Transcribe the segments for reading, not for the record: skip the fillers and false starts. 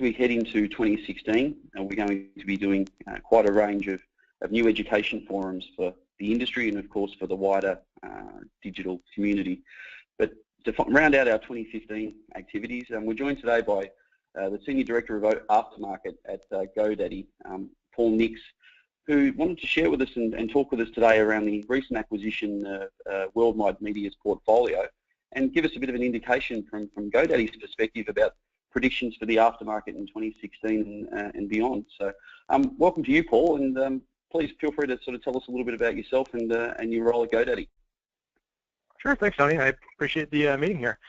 we head into 2016, we're going to be doing quite a range of new education forums for the industry and, of course, for the wider digital community. But to round out our 2015 activities, we're joined today by the Senior Director of Aftermarket at GoDaddy, Paul Nix, who wanted to share with us and talk with us today around the recent acquisition of Worldwide Media's portfolio and give us a bit of an indication from GoDaddy's perspective about predictions for the aftermarket in 2016 and beyond. So welcome to you, Paul, and please feel free to sort of tell us a little bit about yourself and your role at GoDaddy. Sure, thanks, Tony. I appreciate the meeting here.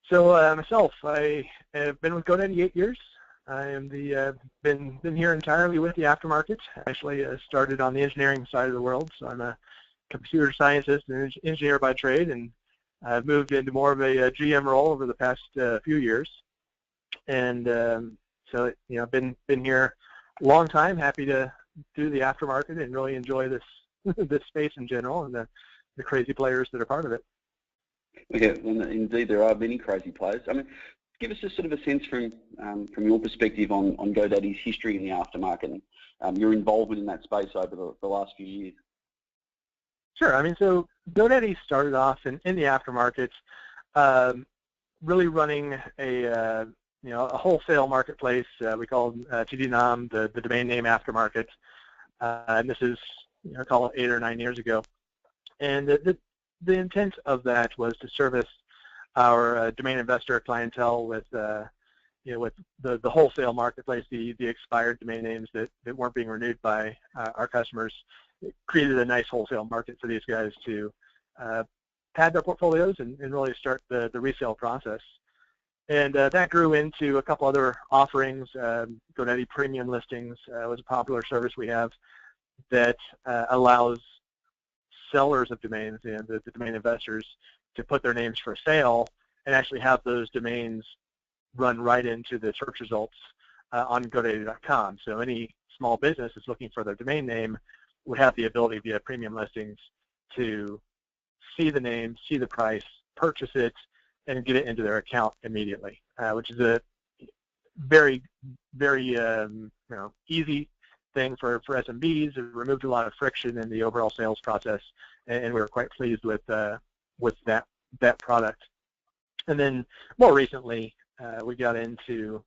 So myself, I have been with GoDaddy 8 years. I am been here entirely with the aftermarket. Actually, started on the engineering side of the world, so I'm a computer scientist and engineer by trade, and I've moved into more of a GM role over the past few years. And so, you know, been here a long time. Happy to do the aftermarket and really enjoy this this space in general and the crazy players that are part of it. Okay, well, indeed there are many crazy players. I mean, give us a sort of a sense from your perspective on GoDaddy's history in the aftermarket and your involvement in that space over the last few years. Sure. I mean, so GoDaddy started off in the aftermarket, really running a wholesale marketplace. We call TDNOM, the domain name aftermarket, and this is call it 8 or 9 years ago. And the intent of that was to service our domain investor clientele with with the wholesale marketplace, the expired domain names that weren't being renewed by our customers. It created a nice wholesale market for these guys to pad their portfolios and really start the resale process. And that grew into a couple other offerings. GoDaddy Premium Listings was a popular service we have that allows sellers of domains and the domain investors to put their names for sale and actually have those domains run right into the search results on GoDaddy.com. So any small business that's looking for their domain name would have the ability via Premium Listings to see the name, see the price, purchase it, and get it into their account immediately, which is a very, very easy thing for SMBs. It removed a lot of friction in the overall sales process, and we were quite pleased with that product. And then more recently, we got into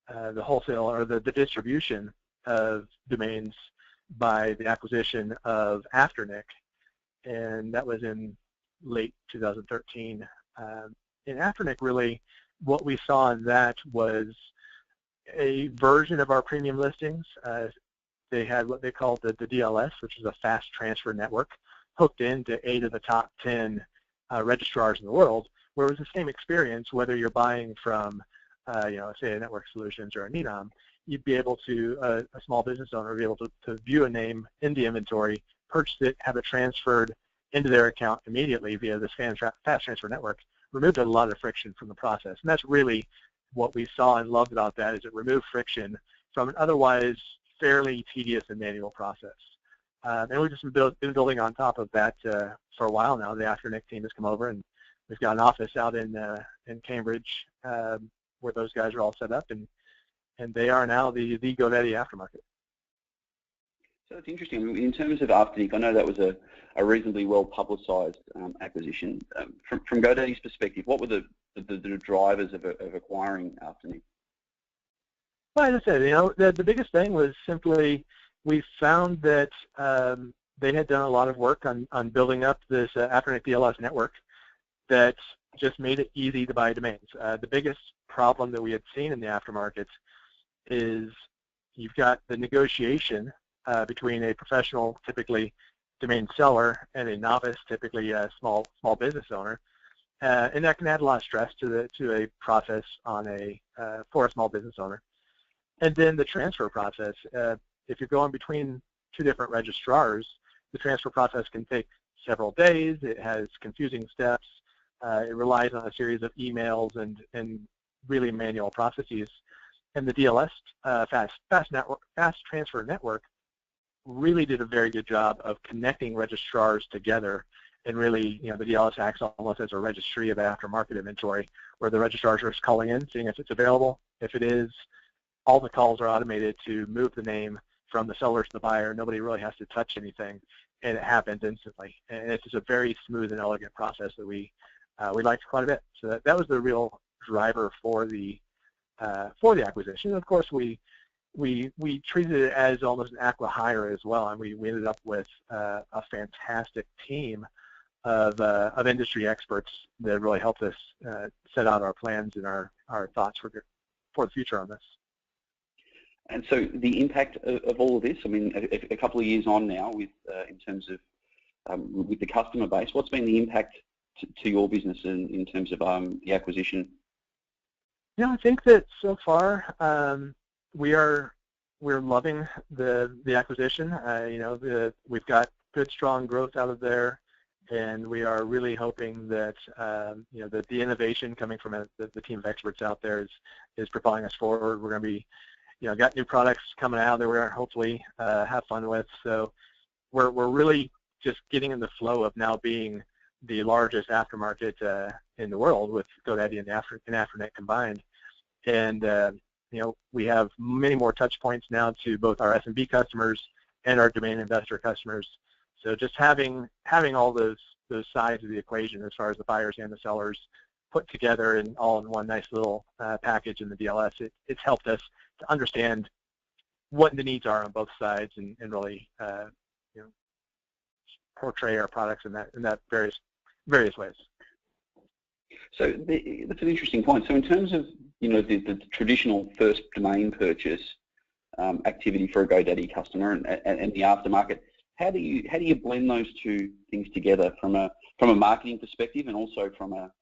the wholesale or the distribution of domains by the acquisition of Aftermarket, and that was in late 2013. In Aftermarket, really, what we saw in that was a version of our premium listings. They had what they called the DLS, which is a fast transfer network, hooked into 8 of the top 10 registrars in the world, where it was the same experience whether you're buying from, say a Network Solutions or a NENOM. You'd be able to, a small business owner would be able to view a name in the inventory, purchase it, have it transferred into their account immediately via this fast transfer network. Removed a lot of friction from the process, and that's really what we saw and loved about that, is it removed friction from an otherwise fairly tedious and manual process. And we've just been building on top of that for a while now. The Aftermarket team has come over, and we've got an office out in Cambridge where those guys are all set up, and they are now the GoDaddy Aftermarket. So it's interesting. In terms of Aftermarket, I know that was a reasonably well-publicized acquisition. From GoDaddy's perspective, what were the drivers of acquiring Aftermarket? Well, as I said, the biggest thing was simply we found that they had done a lot of work on building up this Aftermarket DLS network that just made it easy to buy domains. The biggest problem that we had seen in the aftermarket is you've got the negotiation between a professional, typically domain seller, and a novice, typically a small business owner, and that can add a lot of stress to a process for a small business owner. And then the transfer process. If you're going between 2 different registrars, the transfer process can take several days. It has confusing steps. It relies on a series of emails and really manual processes. And the DLS fast transfer network really did a very good job of connecting registrars together, and really, the DLS acts almost as a registry of aftermarket inventory, where the registrars are just calling in, seeing if it's available. If it is, all the calls are automated to move the name from the seller to the buyer. Nobody really has to touch anything, and it happens instantly. And it's just a very smooth and elegant process that we liked quite a bit. So that was the real driver for the acquisition. Of course, we treated it as almost an acqui-hire as well, and we ended up with a fantastic team of industry experts that really helped us set out our plans and our thoughts for the future on this. And so the impact of all of this, I mean, a couple of years on now with in terms of with the customer base, what's been the impact to your business in terms of the acquisition? Yeah, I think that so far we're loving the acquisition. We've got good, strong growth out of there, and we are really hoping that that the innovation coming from the team of experts out there is propelling us forward. We're going to be got new products coming out that we're going to hopefully have fun with. So we're really just getting in the flow of now being the largest aftermarket in the world with GoDaddy and Afternet combined. And we have many more touch points now to both our SMB customers and our domain investor customers. So just having all those sides of the equation as far as the buyers and the sellers put together and all in one nice little package in the DLS, it's helped us to understand what the needs are on both sides and really portray our products in that various ways. So that's an interesting point. So in terms of the traditional first domain purchase activity for a GoDaddy customer and the aftermarket, how do you blend those two things together from a marketing perspective and also from a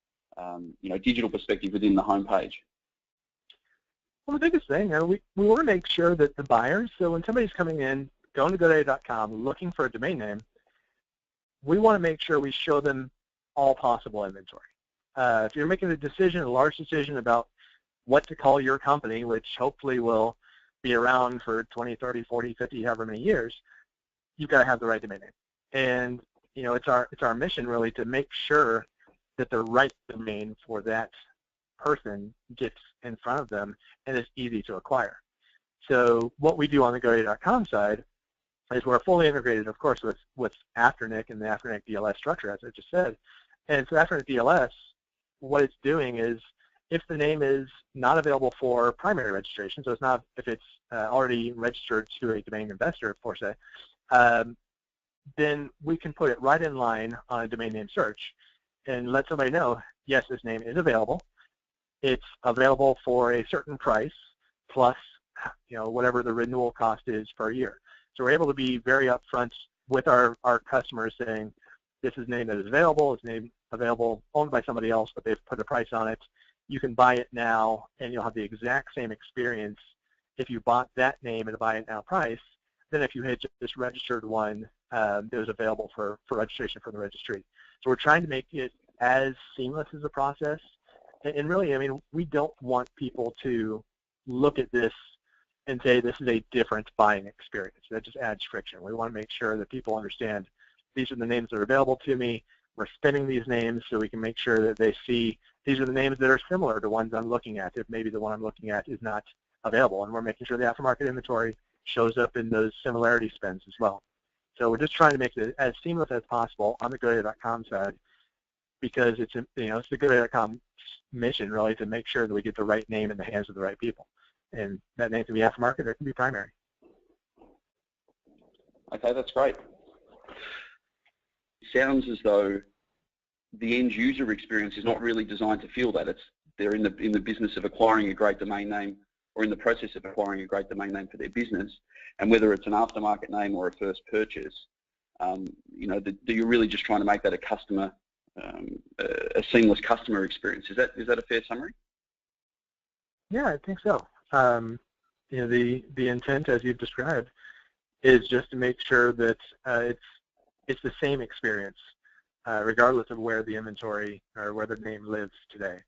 digital perspective within the homepage? Well, the biggest thing, we want to make sure that the buyers, so when somebody's coming in, going to GoDaddy.com, looking for a domain name, we want to make sure we show them all possible inventory. If you're making a large decision about what to call your company, which hopefully will be around for 20, 30, 40, 50, however many years, you've got to have the right domain name. And it's our mission really to make sure that the right domain for that person gets in front of them and is easy to acquire. So what we do on the GoDaddy.com side is we're fully integrated, of course, with Afternet and the Afternet DLS structure, as I just said. And so Afternet DLS, what it's doing is if the name is not available for primary registration, so it's not if it's already registered to a domain investor, per se, then we can put it right in line on a domain name search and let somebody know, yes, this name is available. It's available for a certain price plus whatever the renewal cost is per year. So we're able to be very upfront with our customers saying, this is a name that is available, it's a name available owned by somebody else, but they've put a price on it. You can buy it now, and you'll have the exact same experience if you bought that name at a buy it now price than if you had just registered one that was available for registration from the registry. So we're trying to make it as seamless as a process. And really, I mean, we don't want people to look at this and say this is a different buying experience. That just adds friction. We want to make sure that people understand these are the names that are available to me. We're spinning these names so we can make sure that they see these are the names that are similar to ones I'm looking at if maybe the one I'm looking at is not available. And we're making sure the aftermarket inventory shows up in those similarity spends as well. So we're just trying to make it as seamless as possible on the GoDaddy.com side because it's the GoDaddy.com mission really to make sure that we get the right name in the hands of the right people. And that name can be aftermarket or it can be primary. Okay, that's great. It sounds as though the end user experience is not really designed to feel that. They're in the business of acquiring a great domain name or in the process of acquiring a great domain name for their business. And whether it's an aftermarket name or a first purchase, you're really just trying to make that a seamless customer experience. Is that a fair summary? Yeah, I think so. The intent, as you've described, is just to make sure that it's the same experience, regardless of where the inventory or where the name lives today.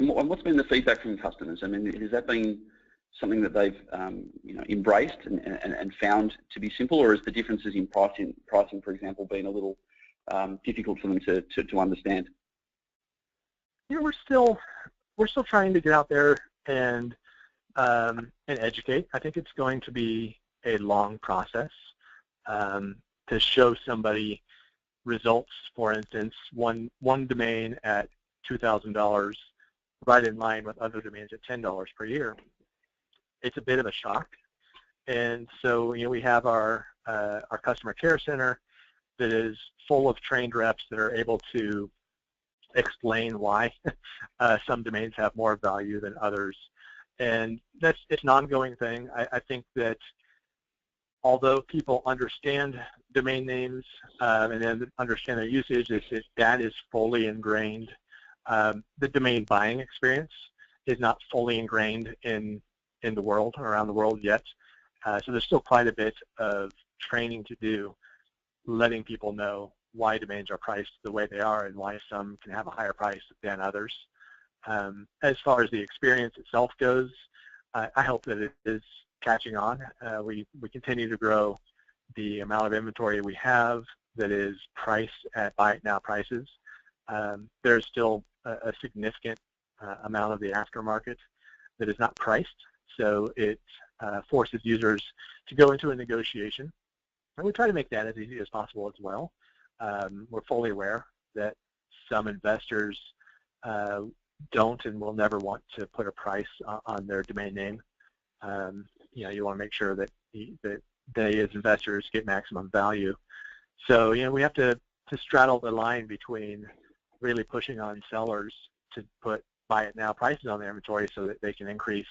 And what's been the feedback from customers? I mean, has that been something that they've embraced and found to be simple, or is the differences in pricing, for example, been a little difficult for them to understand? We're still trying to get out there and and educate. I think it's going to be a long process to show somebody results. For instance, one domain at $2,000, right in line with other domains at $10 per year. It's a bit of a shock, and so we have our customer care center that is full of trained reps that are able to explain why some domains have more value than others, and it's an ongoing thing. I think that although people understand domain names and then understand their usage, that is fully ingrained. The domain buying experience is not fully ingrained in the world, around the world yet. So there's still quite a bit of training to do, letting people know why domains are priced the way they are and why some can have a higher price than others. As far as the experience itself goes, I hope that it is catching on. We continue to grow the amount of inventory we have that is priced at buy it now prices. There's still a significant amount of the aftermarket that is not priced, so it forces users to go into a negotiation, and we try to make that as easy as possible as well. We're fully aware that some investors don't and will never want to put a price on their domain name. You want to make sure that they as investors get maximum value. So we have to straddle the line between really pushing on sellers to put buy it now prices on their inventory so that they can increase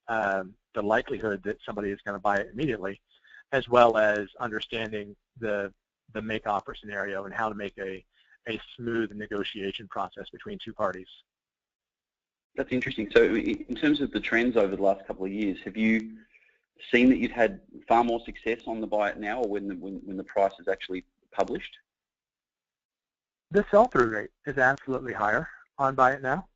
the likelihood that somebody is going to buy it immediately, as well as understanding the make offer scenario and how to make a smooth negotiation process between two parties. That's interesting. So in terms of the trends over the last couple of years, have you seen that you've had far more success on the buy it now, or when the price is actually published? The sell-through rate is absolutely higher on buy it now,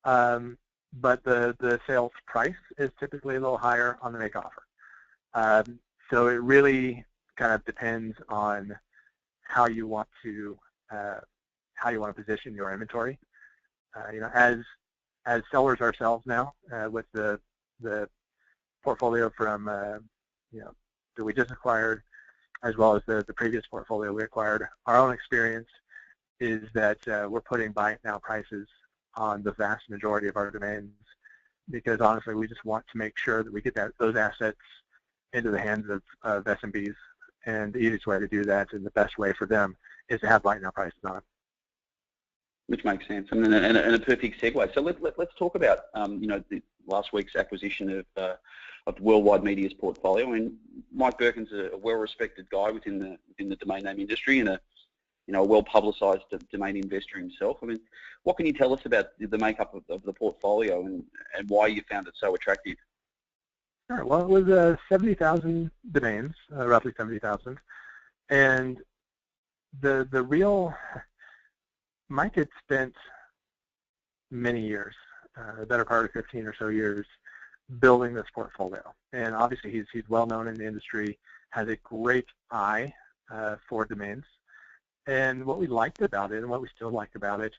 but the sales price is typically a little higher on the make offer. So it really kind of depends on how you want to position your inventory. As sellers ourselves now, with the portfolio from that we just acquired, as well as the previous portfolio we acquired, our own experience is that we're putting buy it now prices on the vast majority of our domains, because honestly we just want to make sure that we get those assets into the hands of SMBs, and the easiest way to do that and the best way for them is to have buy it now prices on it. Which makes sense, and a perfect segue. So let's talk about the last week's acquisition of the Worldwide Media's portfolio. I mean, Mike Birkin's a well-respected guy within the domain name industry and a well-publicised domain investor himself. I mean, what can you tell us about the makeup of the portfolio and why you found it so attractive? Sure. Well, it was 70,000 domains, roughly 70,000, and the real Mike had spent many years, the better part of 15 or so years, building this portfolio. And obviously he's well known in the industry, has a great eye for domains. And what we liked about it, and what we still like about it,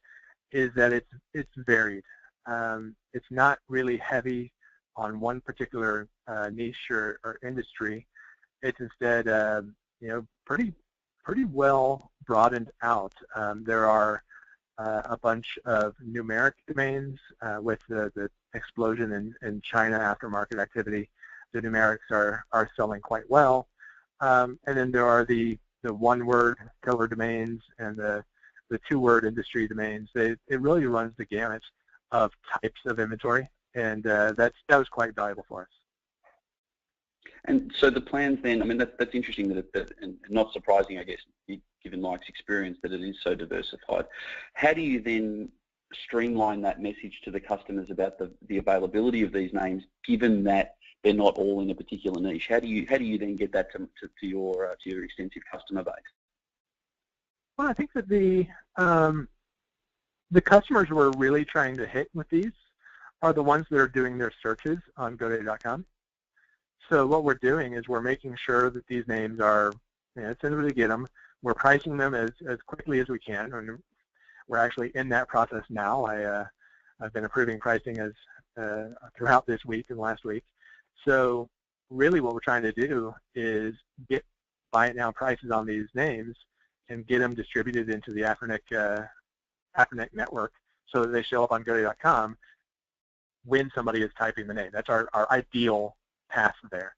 is that it's varied. It's not really heavy on one particular niche or industry. It's instead pretty well broadened out. There are a bunch of numeric domains with the explosion in China aftermarket activity. The numerics are selling quite well, and then there are the one-word killer domains and the two-word industry domains. It really runs the gamut of types of inventory, and that was quite valuable for us. And so the plans then, I mean, that's interesting and not surprising, I guess, given Mike's experience, that it is so diversified. How do you then streamline that message to the customers about the availability of these names, given that they're not all in a particular niche? How do you then get that to your extensive customer base? Well, I think that the customers we're really trying to hit with these are the ones that are doing their searches on GoDaddy.com. So what we're doing is we're making sure that these names are, as soon as we get them, we're pricing them as quickly as we can. And we're actually in that process now. I've been approving pricing as throughout this week and last week. So really what we're trying to do is get buy it now prices on these names and get them distributed into the Aftermarket network so that they show up on GoDaddy.com when somebody is typing the name. That's our ideal path there.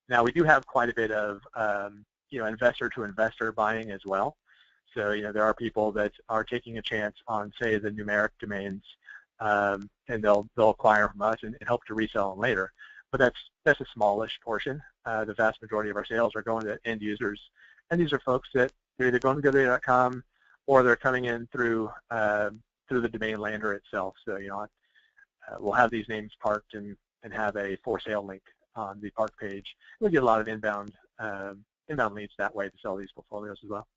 Now we do have quite a bit of investor to investor buying as well. So there are people that are taking a chance on, say, the numeric domains, and they'll acquire from us and help to resell them later. But that's a smallish portion. The vast majority of our sales are going to end users, and these are folks that they're either going to GoDaddy.com or they're coming in through the domain lander itself. So we'll have these names parked and have a for sale link on the park page. We'll get a lot of inbound leads that way to sell these portfolios as well.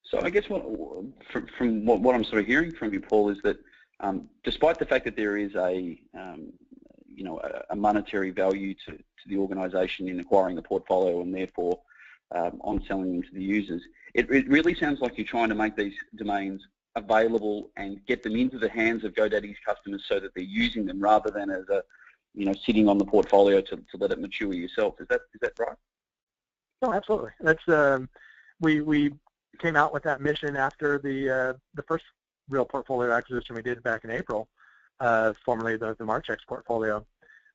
So I guess from what I'm sort of hearing from you, Paul, is that despite the fact that there is a monetary value to the organisation in acquiring the portfolio and therefore on selling them to the users, it really sounds like you're trying to make these domains available and get them into the hands of GoDaddy's customers so that they're using them rather than as a sitting on the portfolio to let it mature yourself. Is that right? No, absolutely. That's we came out with that mission after the first real portfolio acquisition we did back in April, formerly the Marchex portfolio.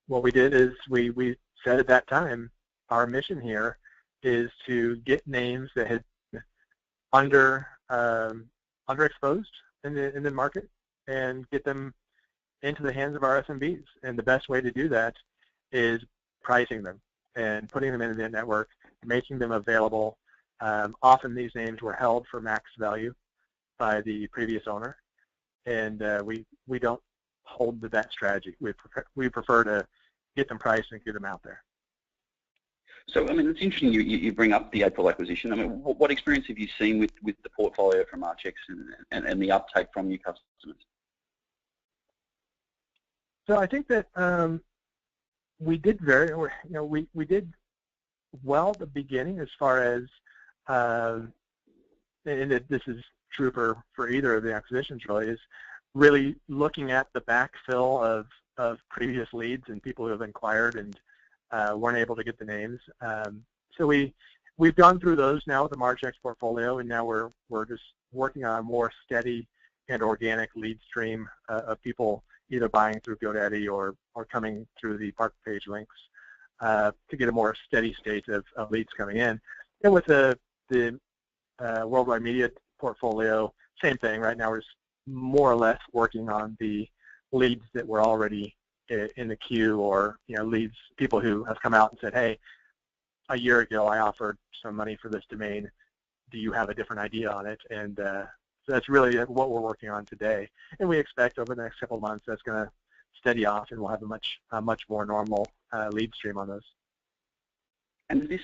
What we did is we said at that time, our mission here is to get names that had underexposed in the market and get them into the hands of our SMBs. And the best way to do that is pricing them and putting them into the network, making them available. Often these names were held for max value by the previous owner, and we don't hold to that strategy. We prefer to get them priced and get them out there. So, I mean, it's interesting you bring up the April acquisition. I mean, what experience have you seen with the portfolio from Marchex and the uptake from new customers? So I think that we did we did well at the beginning as far as, and this is true for either of the acquisitions really, is really looking at the backfill of previous leads and people who have inquired and weren't able to get the names. So we've gone through those now with the Marchex portfolio, and now we're just working on a more steady and organic lead stream of people either buying through GoDaddy or coming through the park page links to get a more steady state of leads coming in. And with the Worldwide Media portfolio, same thing. Right now we're just more or less working on the leads that were already in the queue, or leads, people who have come out and said, hey, a year ago I offered some money for this domain. Do you have a different idea on it? And so that's really what we're working on today. And we expect over the next couple of months that's going to steady off, and we'll have a much more normal lead stream on those. And is this,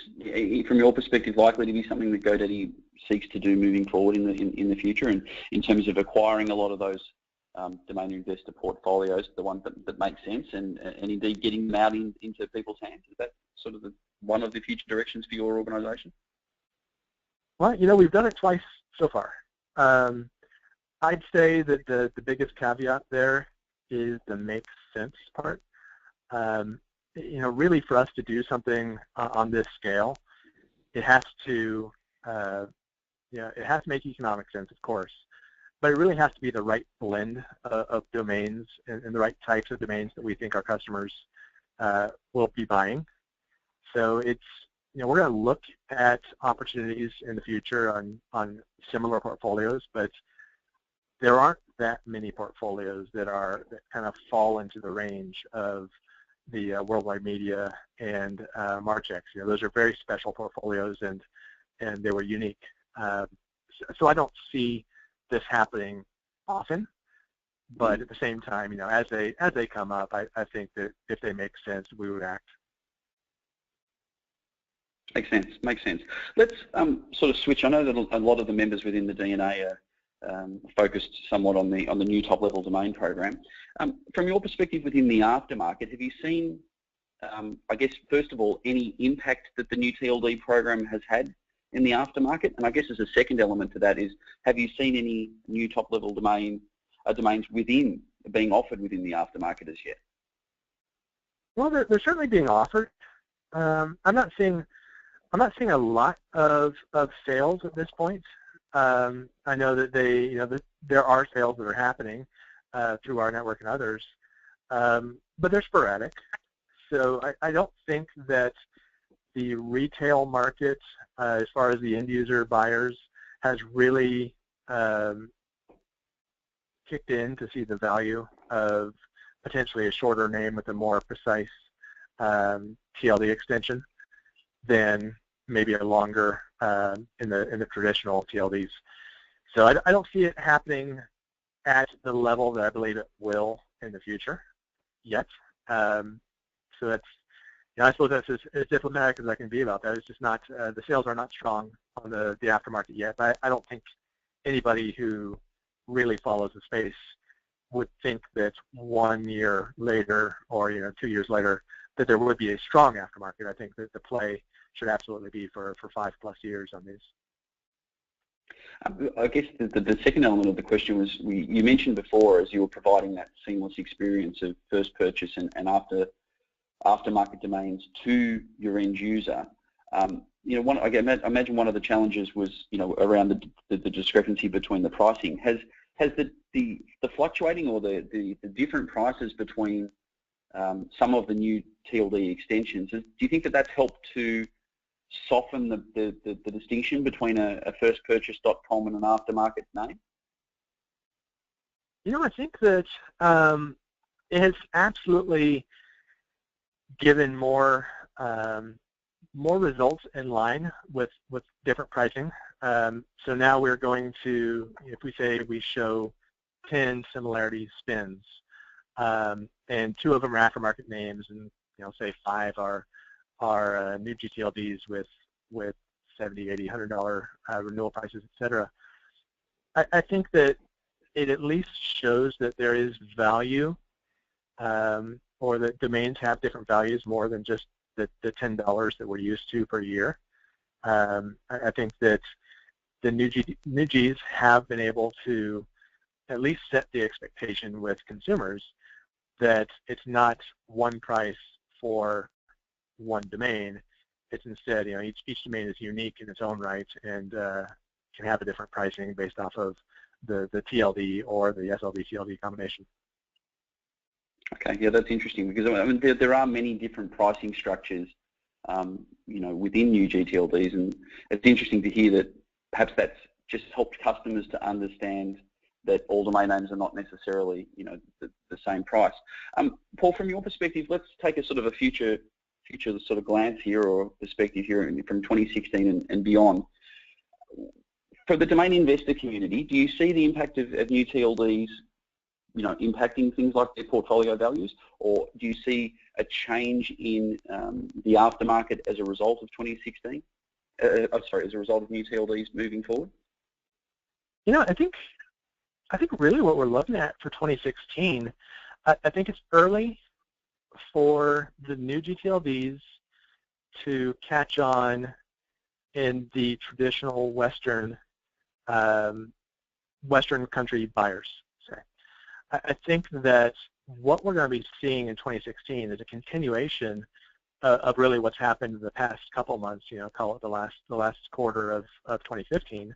from your perspective, likely to be something that GoDaddy seeks to do moving forward in the future, and in terms of acquiring a lot of those domain investor portfolios, the ones that make sense, and indeed getting them out into people's hands? Is that sort of one of the future directions for your organisation? Well, we've done it twice so far. I'd say that the biggest caveat there is the makes sense part. Really for us to do something on this scale, it has to, it has to make economic sense, of course, but it really has to be the right blend of domains and the right types of domains that we think our customers will be buying. So it's, we're going to look at opportunities in the future on similar portfolios, but there aren't that many portfolios that kind of fall into the range of the Worldwide Media and Marchex. Those are very special portfolios, and they were unique. So I don't see this happening often, but at the same time, as they come up, I think that if they make sense, we would act. Makes sense. Let's sort of switch. I know that a lot of the members within the DNA are focused somewhat on the new top-level domain program. From your perspective within the aftermarket, have you seen, I guess, first of all, any impact that the new TLD program has had in the aftermarket? And I guess as a second element to that is, have you seen any new top-level domains within being offered within the aftermarket as yet? Well, they're certainly being offered. I'm not seeing a lot of sales at this point. I know that there are sales that are happening through our network and others, but they're sporadic. So I don't think that the retail market, as far as the end user buyers, has really kicked in to see the value of potentially a shorter name with a more precise TLD extension than maybe a longer in the traditional TLDs. So I don't see it happening at the level that I believe it will in the future yet. So that's, I suppose that's as diplomatic as I can be about that. It's just not, the sales are not strong on the aftermarket yet. But I don't think anybody who really follows the space would think that 1 year later or 2 years later that there would be a strong aftermarket. I think that the play should absolutely be for 5+ years on these. I guess the second element of the question was, you mentioned before, as you were providing that seamless experience of first purchase and aftermarket domains to your end user. I imagine one of the challenges was around the discrepancy between the pricing. Has the fluctuating or the different prices between some of the new TLD extensions, do you think that that's helped to soften the distinction between a firstpurchase.com and an aftermarket name? I think that it has absolutely given more results in line with different pricing. So now we're going to, if we say we show 10 similarity spins, and 2 of them are aftermarket names, and say 5 are new GTLDs with $70, $80, $100 renewal prices, etc. I think that it at least shows that there is value, or that domains have different values more than just the $10 that we're used to per year. I think that the new Gs have been able to at least set the expectation with consumers that it's not one price for one domain. It's instead, each domain is unique in its own right and can have a different pricing based off of the TLD or the SLD TLD combination. Okay, yeah, that's interesting, because there are many different pricing structures, within new GTLDs, and it's interesting to hear that perhaps that's just helped customers to understand that all domain names are not necessarily, the same price. Paul, from your perspective, let's take a sort of a future sort of glance here, or perspective here from 2016 and beyond. For the domain investor community, do you see the impact of new TLDs, impacting things like their portfolio values, or do you see a change in the aftermarket as a result of 2016? As a result of new TLDs moving forward? I think really what we're looking at for 2016, I think it's early for the new GTLDs to catch on in the traditional Western country buyers. I think that what we're going to be seeing in 2016 is a continuation of really what's happened in the past couple months, call it the last quarter of 2015,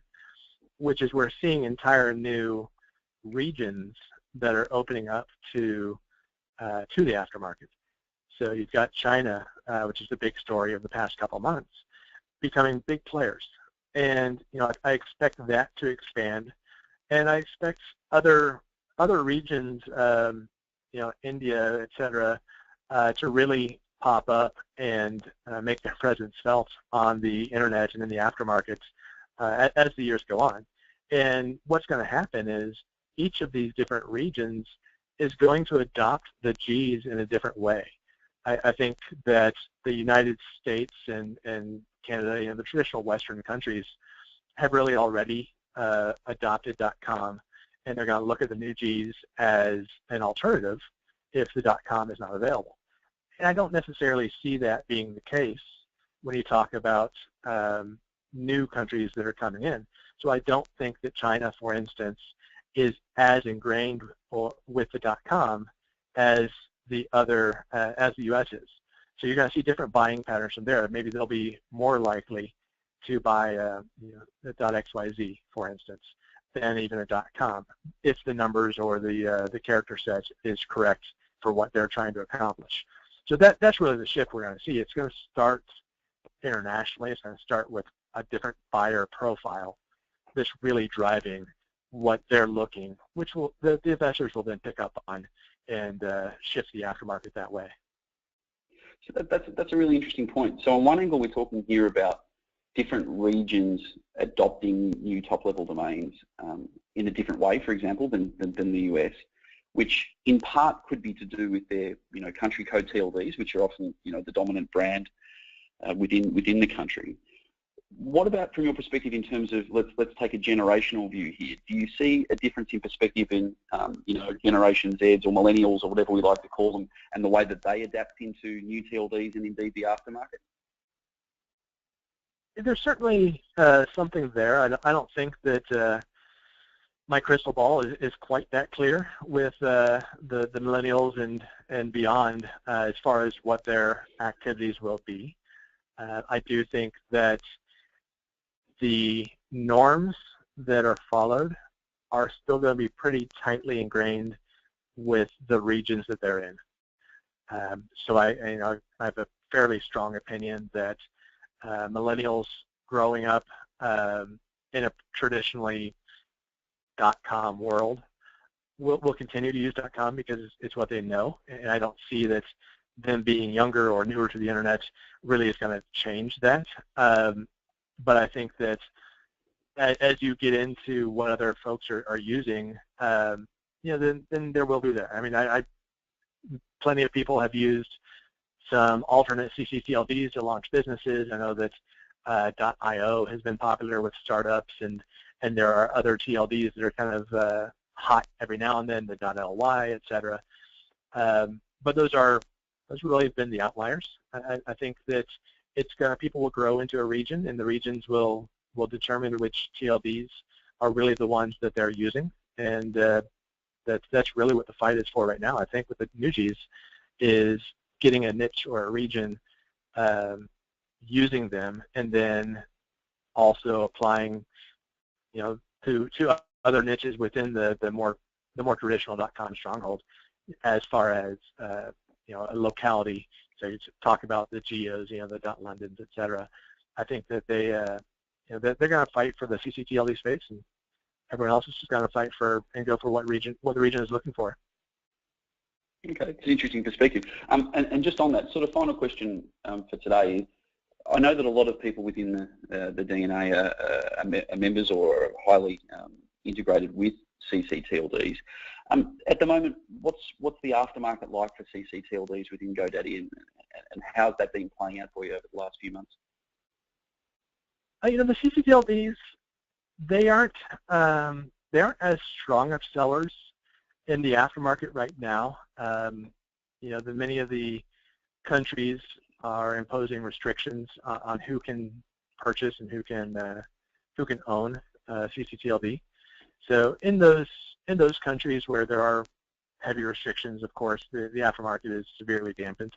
which is we're seeing entire new regions that are opening up to the aftermarket. So you've got China, which is the big story of the past couple months, becoming big players, and I expect that to expand, and I expect other regions, India, etc., to really pop up and make their presence felt on the internet and in the aftermarket as the years go on. And what's going to happen is each of these different regions is going to adopt the Gs in a different way. I think that the United States and Canada, the traditional Western countries, have really already adopted .com, and they're going to look at the new Gs as an alternative if the .com is not available. And I don't necessarily see that being the case when you talk about new countries that are coming in. So I don't think that China, for instance, is as ingrained with the .com as the other as the U.S. is. So you're going to see different buying patterns from there. Maybe they'll be more likely to buy the .xyz, for instance, than even a .com, if the numbers or the character set is correct for what they're trying to accomplish. So that's really the shift we're going to see. It's going to start internationally. It's going to start with a different buyer profile that's really driving what they're looking, which will the investors will then pick up on and shift the aftermarket that way. So that's a really interesting point. So on one angle, we're talking here about different regions adopting new top-level domains in a different way, for example, than the US, which in part could be to do with their country code TLDs, which are often the dominant brand within the country. What about from your perspective in terms of let's take a generational view here? Do you see a difference in perspective in Generation Zs or millennials or whatever we like to call them, and the way that they adapt into new TLDs and indeed the aftermarket? There's certainly something there. I don't think that my crystal ball is quite that clear with the millennials and beyond as far as what their activities will be. I do think that the norms that are followed are still going to be pretty tightly ingrained with the regions that they're in. So I have a fairly strong opinion that millennials growing up in a traditionally .com world will continue to use .com because it's what they know, and I don't see that them being younger or newer to the internet really is going to change that. But I think that as you get into what other folks are using, then there will be there. I mean, plenty of people have used some alternate ccTLDs to launch businesses. I know that .io has been popular with startups, and there are other TLDs that are kind of hot every now and then, the .ly, et cetera. But those really have been the outliers. I think that people will grow into a region, and the regions will determine which TLDs are really the ones that they're using, and that's really what the fight is for right now. I think with the NewGs is getting a niche or a region, using them, and then also applying, to other niches within the more traditional .com stronghold, as far as a locality. So you talk about the geos, the .londons, et cetera. I think that they're going to fight for the ccTLD space, and everyone else is just going to fight for and go for what the region is looking for. Okay, it's an interesting perspective. And just on that, sort of final question for today is, I know that a lot of people within the DNA are members or are highly integrated with ccTLDs. At the moment, what's the aftermarket like for ccTLDs within GoDaddy, and how's that been playing out for you over the last few months? The ccTLDs, they aren't as strong of sellers in the aftermarket right now. Many of the countries are imposing restrictions on who can purchase and who can own ccTLD. So in those countries where there are heavy restrictions, of course, the aftermarket is severely dampened.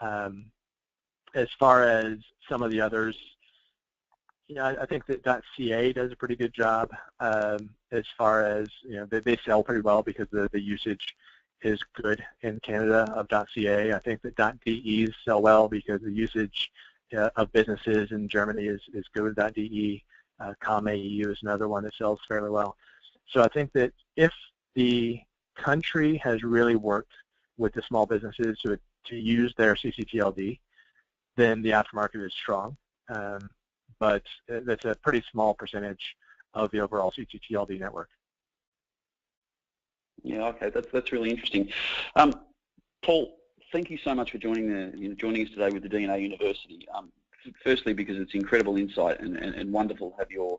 As far as some of the others, I think that .ca does a pretty good job as far as, they sell pretty well because the usage is good in Canada of .ca. I think that .de's sell well because the usage of businesses in Germany is good with .de. .com.au is another one that sells fairly well. So I think that if the country has really worked with the small businesses to use their ccTLD, then the aftermarket is strong. But that's a pretty small percentage of the overall ccTLD network. Yeah, okay, that's really interesting. Paul, thank you so much for joining us today with the DNA University. Firstly, because it's incredible insight and wonderful to have your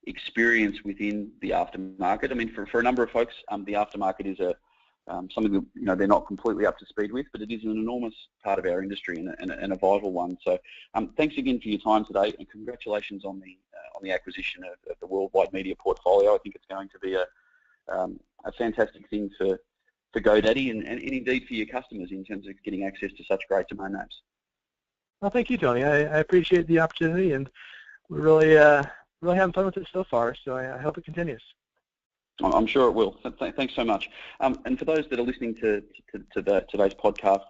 experience within the aftermarket. I mean, for a number of folks, the aftermarket is something that they're not completely up to speed with, but it is an enormous part of our industry and a vital one. So thanks again for your time today, and congratulations on the acquisition of the worldwide media portfolio. I think it's going to be a fantastic thing for GoDaddy and indeed for your customers in terms of getting access to such great domain names. Well, thank you, Tony. I appreciate the opportunity, and we're really having fun with it so far, so I hope it continues. I'm sure it will. Thanks so much. And for those that are listening to today's podcast,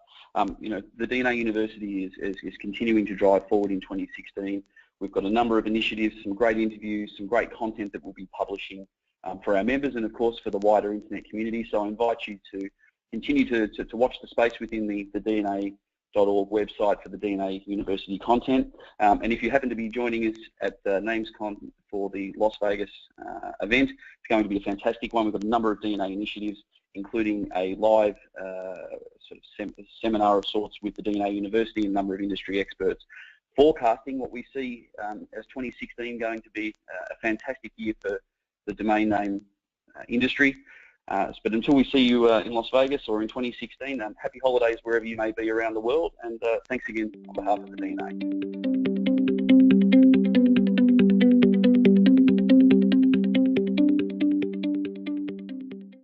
you know, the DNA University is continuing to drive forward in 2016. We've got a number of initiatives, some great interviews, some great content that we'll be publishing for our members and, of course, for the wider internet community. So I invite you to continue to watch the space within the DNA.org website for the DNA University content. And if you happen to be joining us at NamesCon for the Las Vegas event, it's going to be a fantastic one. We've got a number of DNA initiatives, including a live sort of seminar of sorts with the DNA University and a number of industry experts, forecasting what we see as 2016 going to be a fantastic year for the domain name industry. But until we see you in Las Vegas or in 2016, happy holidays wherever you may be around the world, and thanks again on behalf of the DNA.